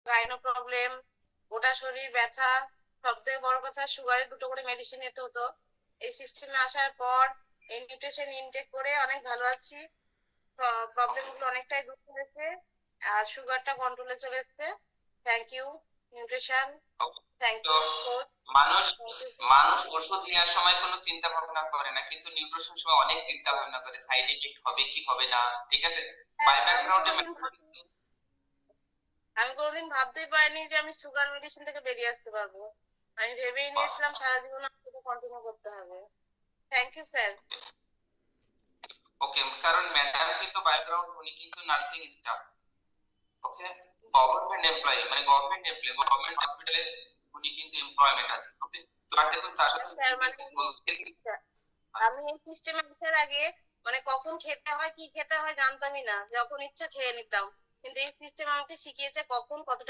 Gynae problem, গোটা শরীর ব্যথা, সব থেকে বড় কথা সুগারের 2টো করে মেডিসিন নিতে হতো। এই সিস্টেমে আসার পর এই নিউট্রিশন ইনটেক করে অনেক ভালো আছি। প্রবলেম গুলো অনেকটাই দূর হয়েছে, আর সুগারটা কন্ট্রোলে চলে এসেছে। থ্যাংক ইউ নিউট্রিশন, থ্যাংক তো ইউ মানুষ থ্যাংক ইউ। মানুষ ওষুধ নেওয়ার সময় কোনো চিন্তা ভাবনা করে না, কিন্তু নিউট্রিশন সময় অনেক চিন্তা ভাবনা করে, সাইড এফেক্ট হবে কি হবে না। ঠিক আছে, বাই আমি ব্যাকগ্রাউন্ডে কোনোদিন আমি কোনোদিন ভাবতেই পারিনি যে আমি সুগার মেডিসিন থেকে বেরিয়ে আসতে পারবো। আমি ভেবেই নিয়েছিলাম সারা জীবন আমাকে কন্টিনিউ করতে হবে। Thank you sir. ওকে, কারণ ম্যাডাম কিন্তু ব্যাকগ্রাউন্ড উনি কিন্তু নার্সিং স্টাফ। ওকে, গভর্নমেন্ট এমপ্লয়ি, মানে গভর্নমেন্ট এমপ্লয়ি, গভর্নমেন্ট হসপিটালে উনি কিন্তু এমপ্লয়মেন্ট আছে। ওকে, তো আর দেখুন তার সাথে স্যার যদি মানে আমি এই সিস্টেমে আসার আগে মানে কখন খেতে হয় কি খেতে হয় জানতামই না, যখন ইচ্ছা খেয়ে নিতাম। কিন্তু এই সিস্টেম আমাকে শিখিয়েছে কখন কতটা